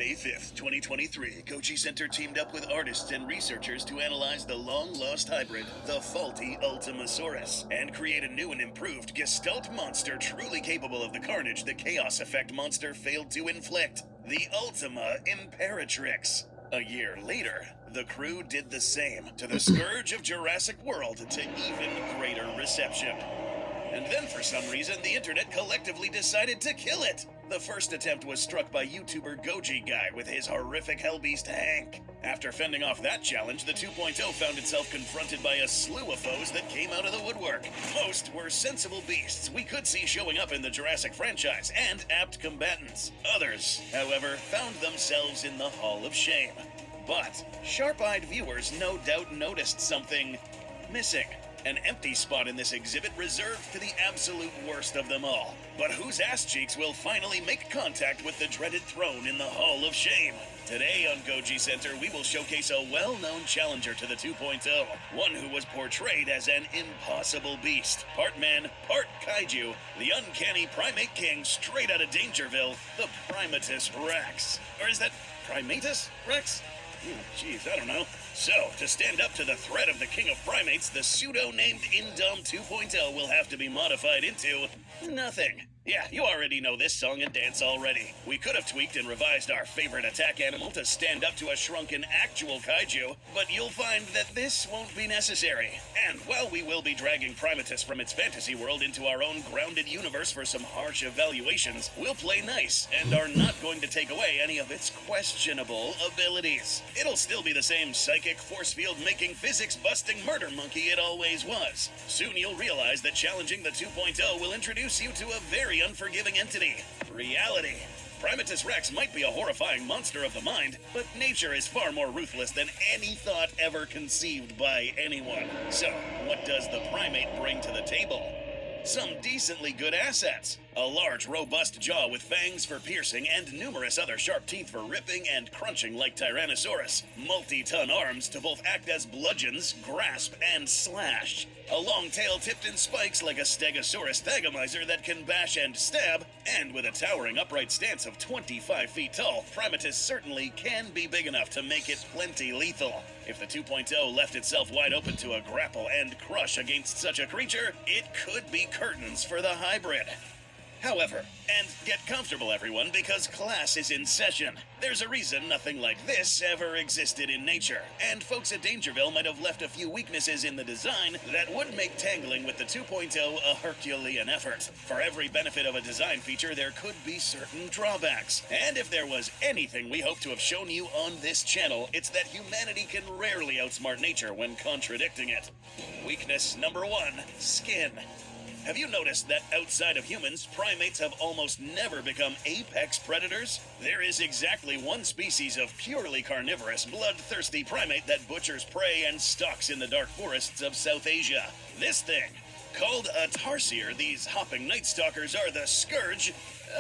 May 5th, 2023, Goji Center teamed up with artists and researchers to analyze the long-lost hybrid, the faulty Ultimasaurus, and create a new and improved Gestalt monster truly capable of the carnage the Chaos Effect monster failed to inflict, the Ultima Imperatrix. A year later, the crew did the same to the Scourge of Jurassic World to even greater reception. And then for some reason, the internet collectively decided to kill it. The first attempt was struck by YouTuber Goji Guy with his horrific hellbeast Hank. After fending off that challenge, the 2.0 found itself confronted by a slew of foes that came out of the woodwork. Most were sensible beasts we could see showing up in the Jurassic franchise and apt combatants. Others, however, found themselves in the Hall of Shame. But sharp-eyed viewers no doubt noticed something missing. An empty spot in this exhibit reserved to the absolute worst of them all. But whose ass cheeks will finally make contact with the dreaded throne in the Hall of Shame? Today on Goji Center, we will showcase a well-known challenger to the 2.0, one who was portrayed as an impossible beast. Part man, part kaiju, the uncanny primate king straight out of Dangerville, the Primatus Rex. Or is that Primatus Rex? Jeez, I don't know. So, to stand up to the threat of the king of primates, the pseudo-named Indom 2.0 will have to be modified into nothing. Yeah, you already know this song and dance already. We could have tweaked and revised our favorite attack animal to stand up to a shrunken actual kaiju, but you'll find that this won't be necessary. And while we will be dragging Primatus from its fantasy world into our own grounded universe for some harsh evaluations, we'll play nice and are not going to take away any of its questionable abilities. It'll still be the same psychic, force field-making, physics-busting murder monkey it always was. Soon you'll realize that challenging the 2.0 will introduce you to a very unforgiving entity, reality. Primatus Rex might be a horrifying monster of the mind, but nature is far more ruthless than any thought ever conceived by anyone. So, what does the primate bring to the table? Some decently good assets. A large, robust jaw with fangs for piercing and numerous other sharp teeth for ripping and crunching like Tyrannosaurus. Multi-ton arms to both act as bludgeons, grasp, and slash. A long tail tipped in spikes like a Stegosaurus thagomizer that can bash and stab. And with a towering upright stance of 25 feet tall, Primatus certainly can be big enough to make it plenty lethal. If the 2.0 left itself wide open to a grapple and crush against such a creature, it could be curtains for the hybrid. However, and get comfortable everyone, because class is in session. There's a reason nothing like this ever existed in nature, and folks at Dangerville might have left a few weaknesses in the design that would make tangling with the 2.0 a Herculean effort. For every benefit of a design feature, there could be certain drawbacks. And if there was anything we hope to have shown you on this channel, it's that humanity can rarely outsmart nature when contradicting it. Weakness number 1, skin. Have you noticed that outside of humans, primates have almost never become apex predators? There is exactly one species of purely carnivorous, bloodthirsty primate that butchers prey and stalks in the dark forests of South Asia. This thing. Called a tarsier, these hopping night stalkers are the scourge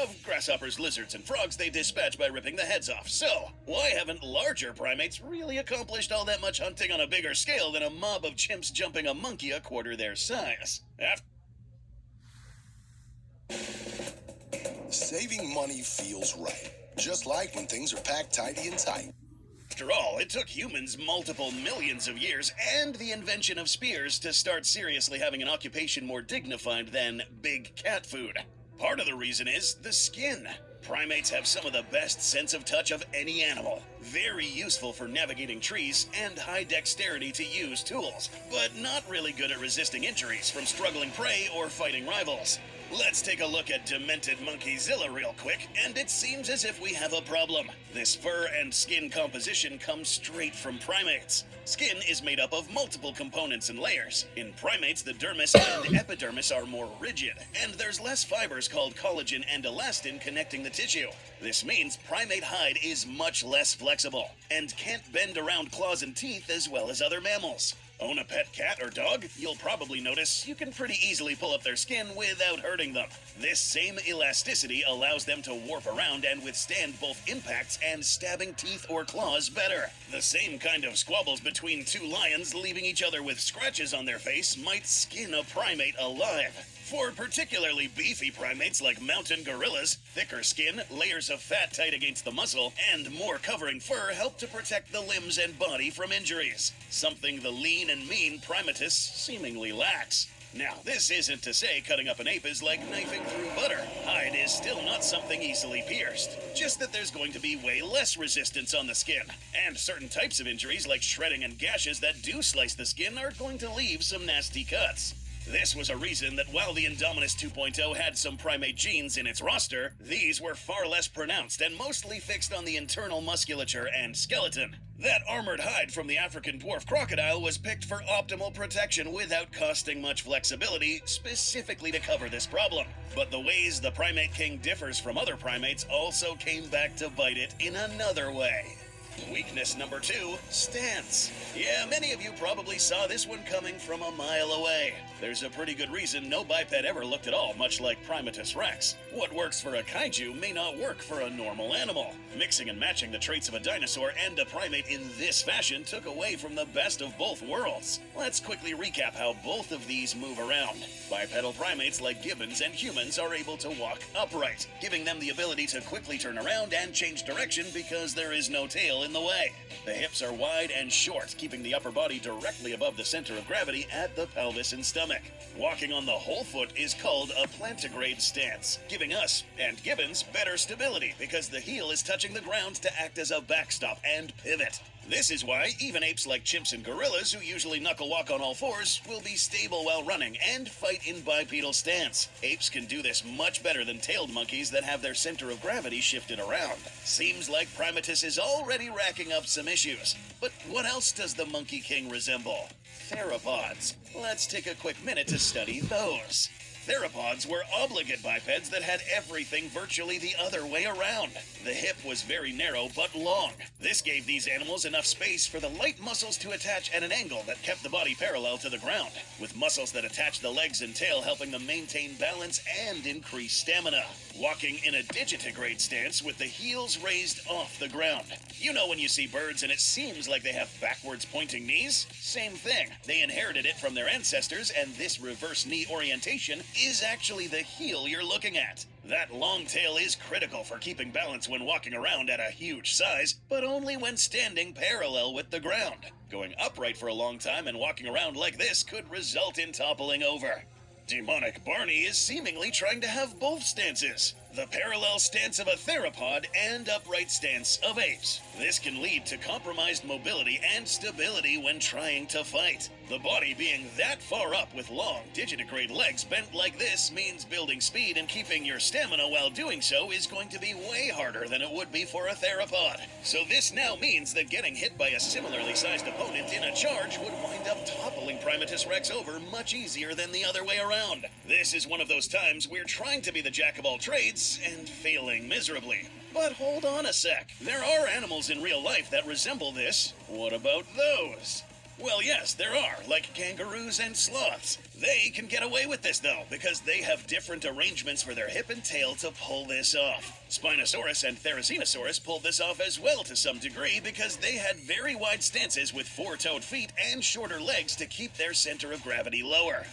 of grasshoppers, lizards, and frogs they dispatch by ripping the heads off. So, why haven't larger primates really accomplished all that much hunting on a bigger scale than a mob of chimps jumping a monkey a quarter their size? Saving money feels right, just like when things are packed tidy and tight. After all, it took humans multiple millions of years and the invention of spears to start seriously having an occupation more dignified than big cat food. Part of the reason is the skin. Primates have some of the best sense of touch of any animal. Very useful for navigating trees and high dexterity to use tools, but not really good at resisting injuries from struggling prey or fighting rivals. Let's take a look at Demented Monkeyzilla real quick, and it seems as if we have a problem. This fur and skin composition comes straight from primates. Skin is made up of multiple components and layers. In primates, the dermis and epidermis are more rigid, and there's less fibers called collagen and elastin connecting the tissue. This means primate hide is much less flexible, and can't bend around claws and teeth as well as other mammals. Own a pet cat or dog? You'll probably notice you can pretty easily pull up their skin without hurting them. This same elasticity allows them to warp around and withstand both impacts and stabbing teeth or claws better. The same kind of squabbles between two lions leaving each other with scratches on their face might skin a primate alive. For particularly beefy primates like mountain gorillas, thicker skin, layers of fat tight against the muscle, and more covering fur help to protect the limbs and body from injuries, something the lean and mean Primatus seemingly lacks. Now, this isn't to say cutting up an ape is like knifing through butter. Hide is still not something easily pierced, just that there's going to be way less resistance on the skin, and certain types of injuries like shredding and gashes that do slice the skin are going to leave some nasty cuts. This was a reason that while the Indominus 2.0 had some primate genes in its roster, these were far less pronounced and mostly fixed on the internal musculature and skeleton. That armored hide from the African dwarf crocodile was picked for optimal protection without costing much flexibility, specifically to cover this problem. But the ways the Primate King differs from other primates also came back to bite it in another way. Weakness number 2, stance. Yeah, many of you probably saw this one coming from a mile away. There's a pretty good reason no biped ever looked at all much like Primatus rex. What works for a kaiju may not work for a normal animal. Mixing and matching the traits of a dinosaur and a primate in this fashion took away from the best of both worlds. Let's quickly recap how both of these move around. Bipedal primates like gibbons and humans are able to walk upright, giving them the ability to quickly turn around and change direction because there is no tail in the way. The hips are wide and short, keeping the upper body directly above the center of gravity at the pelvis and stomach. Walking on the whole foot is called a plantigrade stance, giving us, and gibbons, better stability because the heel is touching the ground to act as a backstop and pivot. This is why even apes like chimps and gorillas, who usually knuckle walk on all fours, will be stable while running and fight in bipedal stance. Apes can do this much better than tailed monkeys that have their center of gravity shifted around. Seems like Primatus is already racking up some issues. But what else does the Monkey King resemble? Theropods. Let's take a quick minute to study those. Theropods were obligate bipeds that had everything virtually the other way around. The hip was very narrow but long. This gave these animals enough space for the light muscles to attach at an angle that kept the body parallel to the ground, with muscles that attach the legs and tail helping them maintain balance and increase stamina. Walking in a digitigrade stance with the heels raised off the ground. You know when you see birds and it seems like they have backwards pointing knees? Same thing. They inherited it from their ancestors, and this reverse knee orientation is actually the heel you're looking at. That long tail is critical for keeping balance when walking around at a huge size, but only when standing parallel with the ground. Going upright for a long time and walking around like this could result in toppling over. Demonic Barney is seemingly trying to have both stances. The parallel stance of a theropod and upright stance of apes. This can lead to compromised mobility and stability when trying to fight. The body being that far up with long digitigrade legs bent like this means building speed and keeping your stamina while doing so is going to be way harder than it would be for a theropod. So this now means that getting hit by a similarly sized opponent in a charge would wind up toppling Primatus rex over much easier than the other way around. This is one of those times we're trying to be the jack of all trades and failing miserably. But hold on a sec. There are animals in real life that resemble this. What about those? Well, yes, there are, like kangaroos and sloths. They can get away with this, though, because they have different arrangements for their hip and tail to pull this off. Spinosaurus and Therizinosaurus pulled this off as well to some degree because they had very wide stances with four-toed feet and shorter legs to keep their center of gravity lower.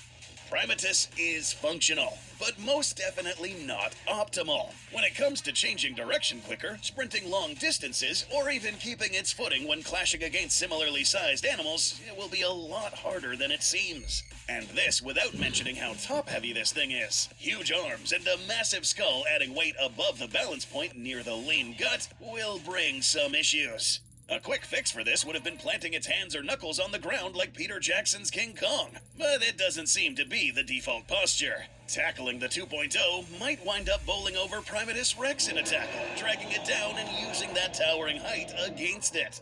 Primatus is functional, but most definitely not optimal. When it comes to changing direction quicker, sprinting long distances, or even keeping its footing when clashing against similarly sized animals, it will be a lot harder than it seems. And this without mentioning how top-heavy this thing is. Huge arms and a massive skull adding weight above the balance point near the lean gut will bring some issues. A quick fix for this would have been planting its hands or knuckles on the ground like Peter Jackson's King Kong, but it doesn't seem to be the default posture. Tackling the 2.0 might wind up bowling over Primatus rex in a tackle, dragging it down and using that towering height against it.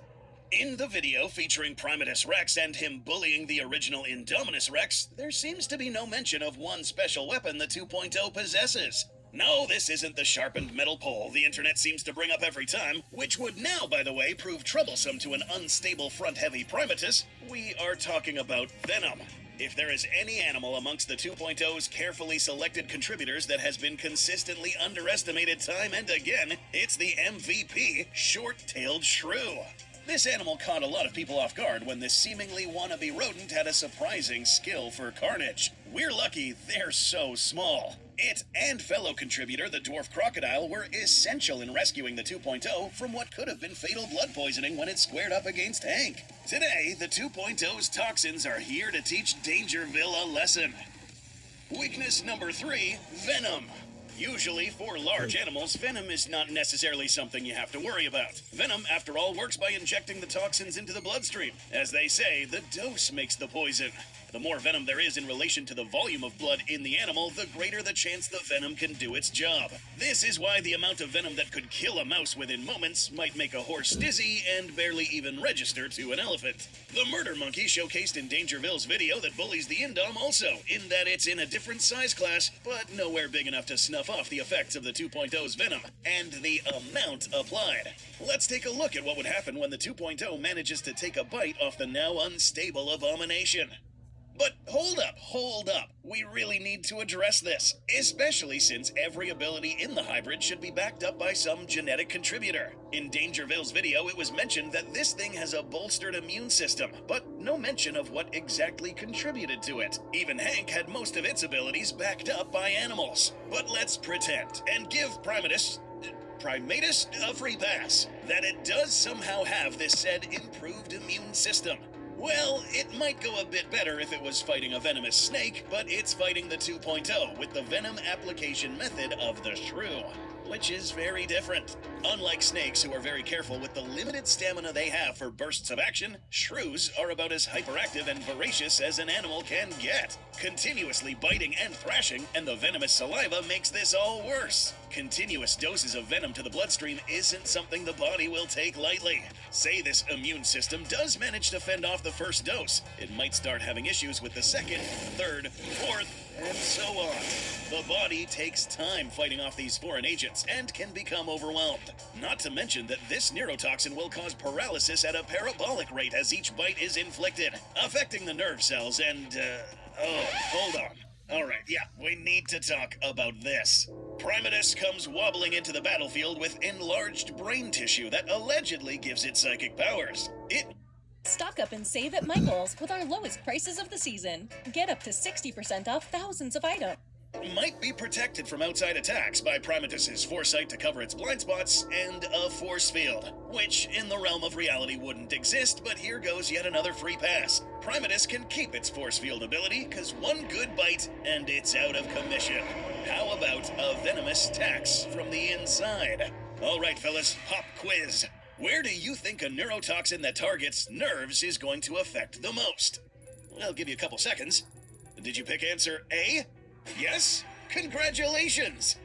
In the video featuring Primatus rex and him bullying the original Indominus rex, there seems to be no mention of one special weapon the 2.0 possesses. No, this isn't the sharpened metal pole the internet seems to bring up every time, which would now, by the way, prove troublesome to an unstable front-heavy Primatus. We are talking about venom. If there is any animal amongst the 2.0's carefully selected contributors that has been consistently underestimated time and again, it's the MVP, short-tailed shrew. This animal caught a lot of people off guard when this seemingly wannabe rodent had a surprising skill for carnage. We're lucky they're so small. It and fellow contributor, the dwarf crocodile, were essential in rescuing the 2.0 from what could have been fatal blood poisoning when it squared up against Hank. Today, the 2.0's toxins are here to teach Dangerville a lesson. Weakness number 3, venom. Usually, for large animals, venom is not necessarily something you have to worry about. Venom, after all, works by injecting the toxins into the bloodstream. As they say, the dose makes the poison. The more venom there is in relation to the volume of blood in the animal, the greater the chance the venom can do its job. This is why the amount of venom that could kill a mouse within moments might make a horse dizzy and barely even register to an elephant. The murder monkey showcased in Dangerville's video that bullies the Indom also, in that it's in a different size class, but nowhere big enough to snuff off the effects of the 2.0's venom, and the amount applied. Let's take a look at what would happen when the 2.0 manages to take a bite off the now unstable abomination. But hold up. We really need to address this, especially since every ability in the hybrid should be backed up by some genetic contributor. In Dangerville's video, it was mentioned that this thing has a bolstered immune system, but no mention of what exactly contributed to it. Even Hank had most of its abilities backed up by animals. But let's pretend and give Primatus a free pass, that it does somehow have this said improved immune system. Well, it might go a bit better if it was fighting a venomous snake, but it's fighting the 2.0 with the venom application method of the shrew, which is very different. Unlike snakes, who are very careful with the limited stamina they have for bursts of action, shrews are about as hyperactive and voracious as an animal can get, continuously biting and thrashing, and the venomous saliva makes this all worse. Continuous doses of venom to the bloodstream isn't something the body will take lightly. Say this immune system does manage to fend off the first dose, it might start having issues with the second, third, fourth, and so on. The body takes time fighting off these foreign agents and can become overwhelmed. Not to mention that this neurotoxin will cause paralysis at a parabolic rate as each bite is inflicted, affecting the nerve cells and, hold on. Alright, we need to talk about this. Primatus comes wobbling into the battlefield with enlarged brain tissue that allegedly gives it psychic powers. Stock up and save at Michael's with our lowest prices of the season. Get up to 60% off thousands of items. Might be protected from outside attacks by Primatus's foresight to cover its blind spots and a force field, which in the realm of reality wouldn't exist, but here goes yet another free pass. Primatus can keep its force field ability, cause one good bite and it's out of commission. How about a venomous tax from the inside? Alright fellas, pop quiz. Where do you think a neurotoxin that targets nerves is going to affect the most? I'll give you a couple seconds. Did you pick answer A? Yes? Congratulations!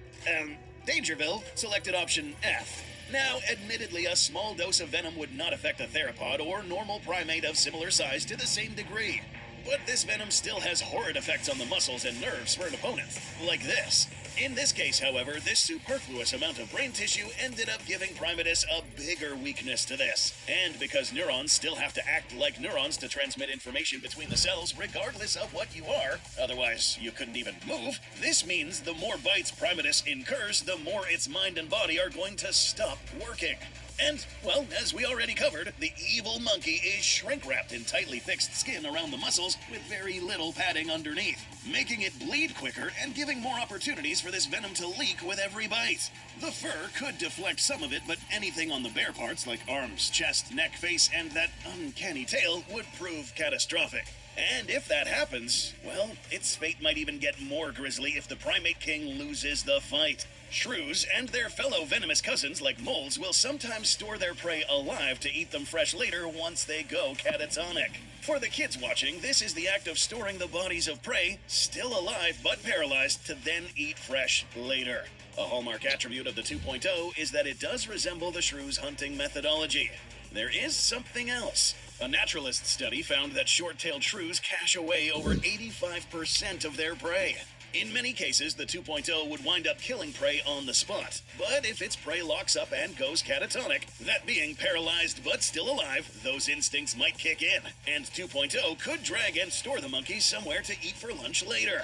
Dangerville selected option F. Now, admittedly, a small dose of venom would not affect a theropod or normal primate of similar size to the same degree. But this venom still has horrid effects on the muscles and nerves for an opponent, like this. In this case, however, this superfluous amount of brain tissue ended up giving Primatus a bigger weakness to this. And because neurons still have to act like neurons to transmit information between the cells regardless of what you are, otherwise you couldn't even move, this means the more bites Primatus incurs, the more its mind and body are going to stop working. And, well, as we already covered, the evil monkey is shrink-wrapped in tightly fixed skin around the muscles with very little padding underneath, making it bleed quicker and giving more opportunities for this venom to leak with every bite. The fur could deflect some of it, but anything on the bare parts like arms, chest, neck, face, and that uncanny tail would prove catastrophic. And if that happens, well, its fate might even get more grisly if the Primate King loses the fight. Shrews and their fellow venomous cousins like moles will sometimes store their prey alive to eat them fresh later once they go catatonic. For the kids watching, this is the act of storing the bodies of prey, still alive but paralyzed, to then eat fresh later. A hallmark attribute of the 2.0 is that it does resemble the shrew's hunting methodology. There is something else. A naturalist study found that short-tailed shrews cache away over 85% of their prey. In many cases, the 2.0 would wind up killing prey on the spot. But if its prey locks up and goes catatonic, that being paralyzed but still alive, those instincts might kick in, and 2.0 could drag and store the monkeys somewhere to eat for lunch later.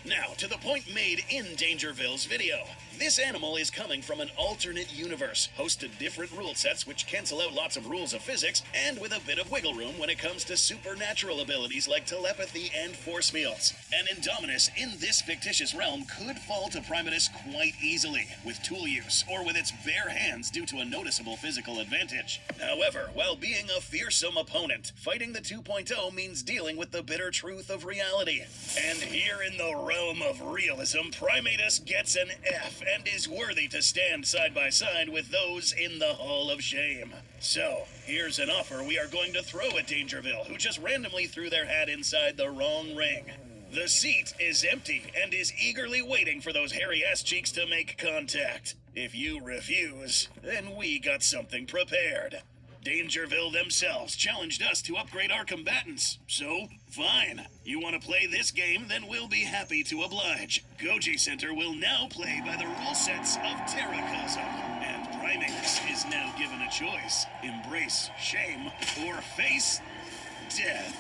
Now, to the point made in Dangerville's video. This animal is coming from an alternate universe, host to different rule sets which cancel out lots of rules of physics, and with a bit of wiggle room when it comes to supernatural abilities like telepathy and force fields. An Indominus in this fictitious realm could fall to Primatus quite easily, with tool use, or with its bare hands due to a noticeable physical advantage. However, while being a fearsome opponent, fighting the 2.0 means dealing with the bitter truth of reality. And here in the realm of realism, Primatus gets an F and is worthy to stand side by side with those in the Hall of Shame. So, here's an offer we are going to throw at Dangerville, who just randomly threw their hat inside the wrong ring. The seat is empty and is eagerly waiting for those hairy ass cheeks to make contact. If you refuse, then we got something prepared. Dangerville themselves challenged us to upgrade our combatants. So, fine. You want to play this game, then we'll be happy to oblige. Goji Center will now play by the rule sets of Terracosm. And Primatus is now given a choice. Embrace shame or face death.